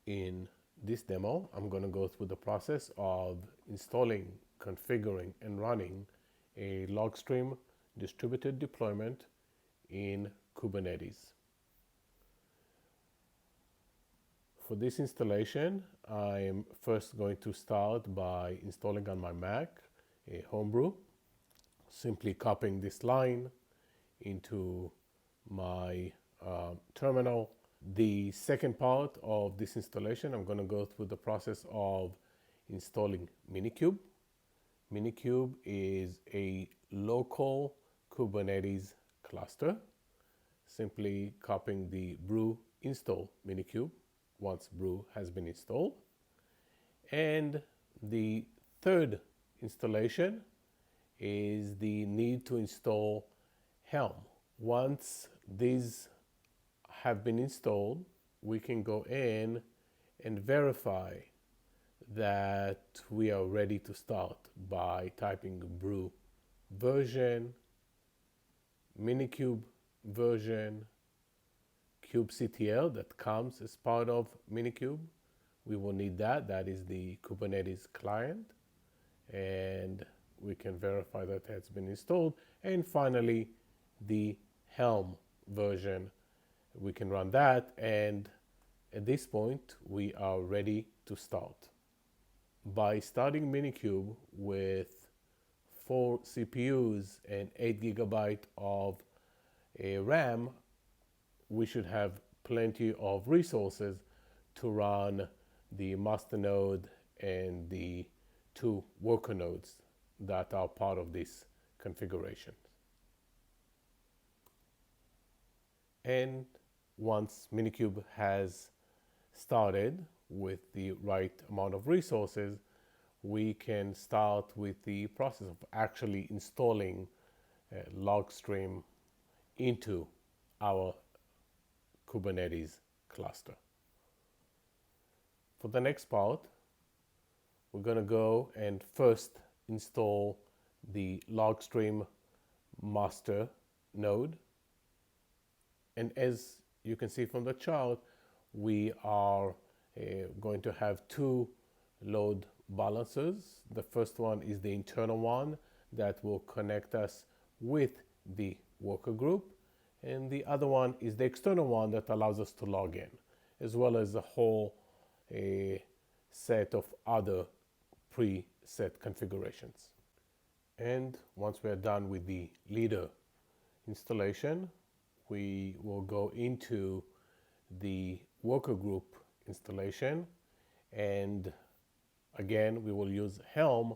In this demo, I'm going to go through the process of installing, configuring, and running a LogStream distributed deployment in Kubernetes. For this installation, I'm first going to start by installing on my Mac a Homebrew, simply copying this line into my terminal. The second part of this installation, I'm going to go through the process of installing Minikube. Minikube is a local Kubernetes cluster. Simply copying the brew install Minikube once brew has been installed. And the third installation is the need to install Helm. Once these have been installed, we can go in and verify that we are ready to start by typing brew version, Minikube version, kubectl that comes as part of Minikube. We will need that. That is the Kubernetes client, and we can verify that it has been installed. And finally, the Helm version. We can run that, and at this point we are ready to start. By starting Minikube with 4 CPUs and 8 GB of RAM, we should have plenty of resources to run the master node and the 2 worker nodes that are part of this configuration. And once Minikube has started with the right amount of resources, we can start with the process of actually installing LogStream into our Kubernetes cluster. For the next part, we're going to go and first install the LogStream master node. And as you can see from the chart, we are going to have 2 load balancers. The first one is the internal one that will connect us with the worker group, and the other one is the external one that allows us to log in, as well as a whole set of other preset configurations. And once we are done with the leader installation, we will go into the worker group installation, and again we will use Helm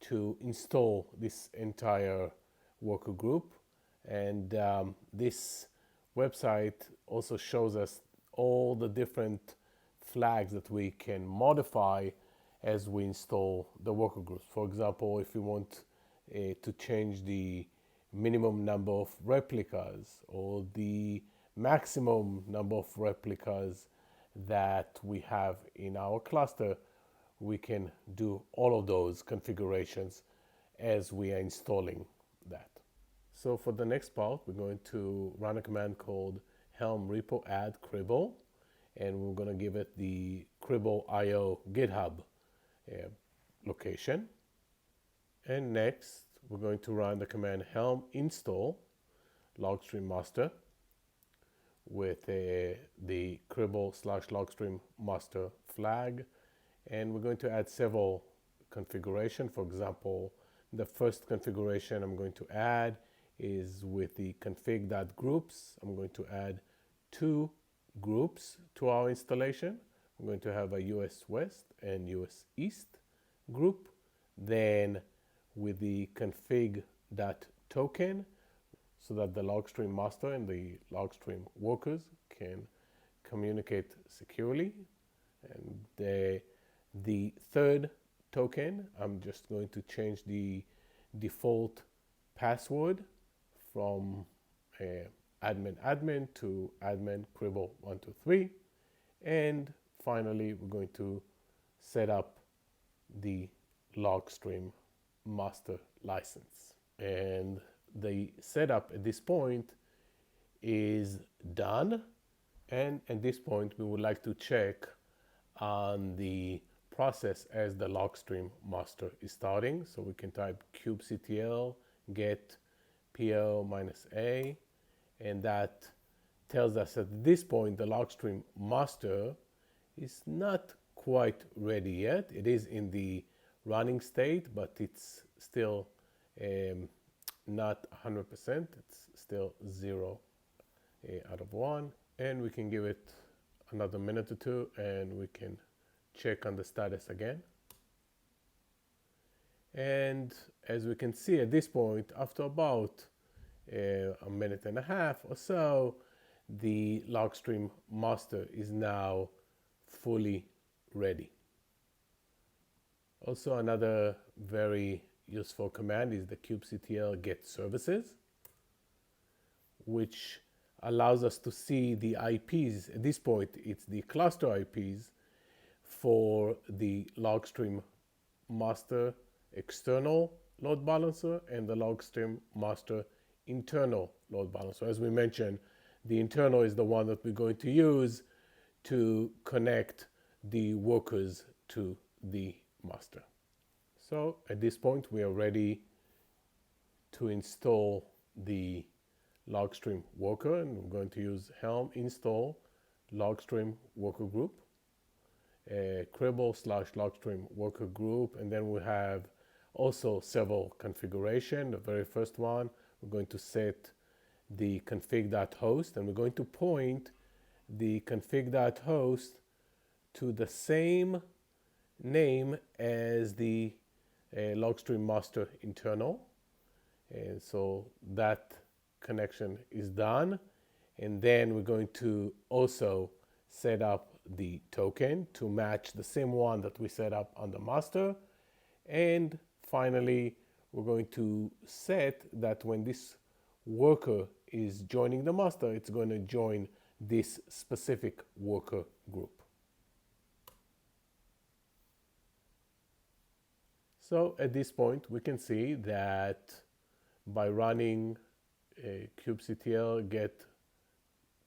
to install this entire worker group. And this website also shows us all the different flags that we can modify as we install the worker groups. For example, if we want to change the minimum number of replicas or the maximum number of replicas that we have in our cluster, we can do all of those configurations as we are installing that. So for the next part, we're going to run a command called helm repo add Cribl, and we're going to give it the Cribl IO GitHub location. And next, we're going to run the command helm install LogStream master with the Cribl/LogStream master flag. And we're going to add several configurations. For example, the first configuration I'm going to add is with the config.groups. I'm going to add 2 groups to our installation. I'm going to have a US West and US East group. Then with the config.token, so that the LogStream master and the LogStream workers can communicate securely. And the third token, I'm just going to change the default password from admin to admin Cribl123. And finally, we're going to set up the LogStream master license. And the setup at this point is done. And at this point, we would like to check on the process as the LogStream master is starting. So we can type kubectl get po -a, and that tells us at this point the LogStream master is not quite ready yet. It is in the running state, but it's still not 100%. It's still 0 out of 1. And we can give it another minute or two and we can check on the status again. And as we can see at this point, after about a minute and a half or so, the LogStream master is now fully ready. Also, another very useful command is the kubectl get services, which allows us to see the IPs. At this point, it's the cluster IPs for the LogStream master external load balancer and the LogStream master internal load balancer. As we mentioned, the internal is the one that we're going to use to connect the workers to the master. So at this point, we are ready to install the LogStream worker, and we're going to use helm install LogStream worker group, Cribl / LogStream worker group, and then we have also several configuration. The very first one, we're going to set the config.host, and we're going to point the config.host to the same name as the LogStream master internal. And so that connection is done. And then we're going to also set up the token to match the same one that we set up on the master. And finally, we're going to set that when this worker is joining the master, it's going to join this specific worker group. So at this point, we can see that by running kubectl get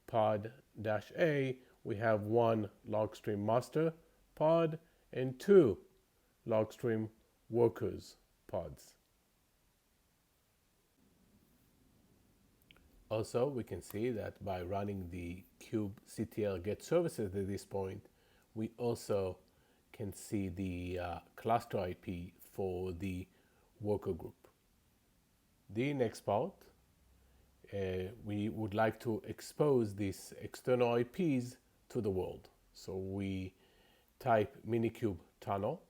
pod-a, we have one LogStream master pod and two LogStream workers pods. Also, we can see that by running the kubectl get services at this point, we also can see the cluster IP for the worker group. The next part, we would like to expose these external IPs to the world. So we type minikube tunnel,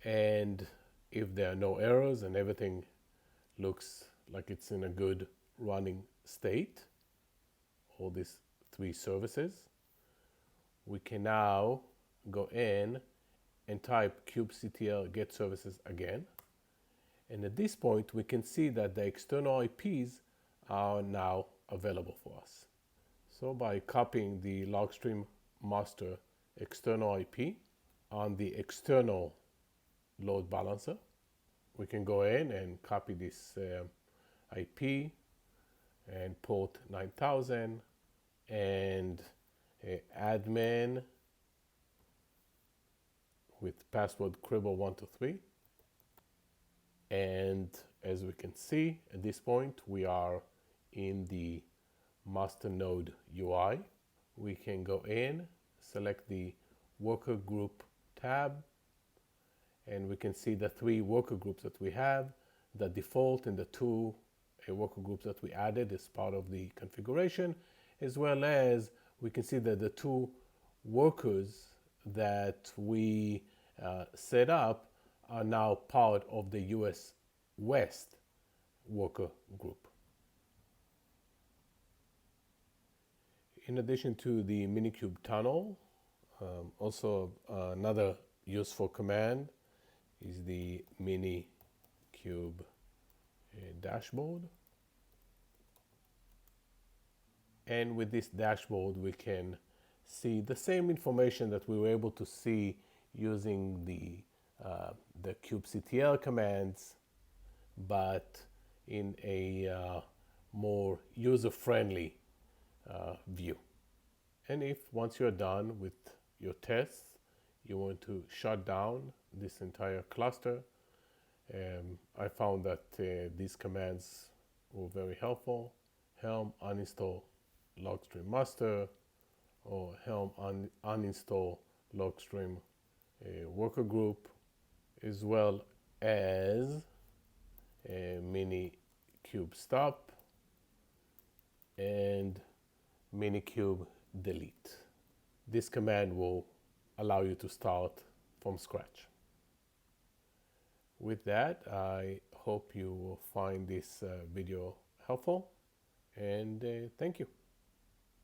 and if there are no errors and everything looks like it's in a good running state, all these three services, we can now go in and type kubectl get services again. And at this point, we can see that the external IPs are now available for us. So by copying the LogStream master external IP on the external load balancer, we can go in and copy this IP and port 9000 and admin with password Cribl123. And as we can see at this point, we are in the master node UI. We can go in, select the worker group tab, and we can see the three worker groups that we have, the default and the two worker groups that we added as part of the configuration, as well as we can see that the two workers that we set up are now part of the US West worker group. In addition to the minikube tunnel, also another useful command is the minikube dashboard. And with this dashboard, we can see the same information that we were able to see using the kubectl commands, but in a more user-friendly view. And if once you're done with your tests, you want to shut down this entire cluster, I found that these commands were very helpful. Helm uninstall LogStream master, or Helm uninstall LogStream worker group, as well as minikube stop and minikube delete. This command will allow you to start from scratch. With that, I hope you will find this video helpful, and thank you.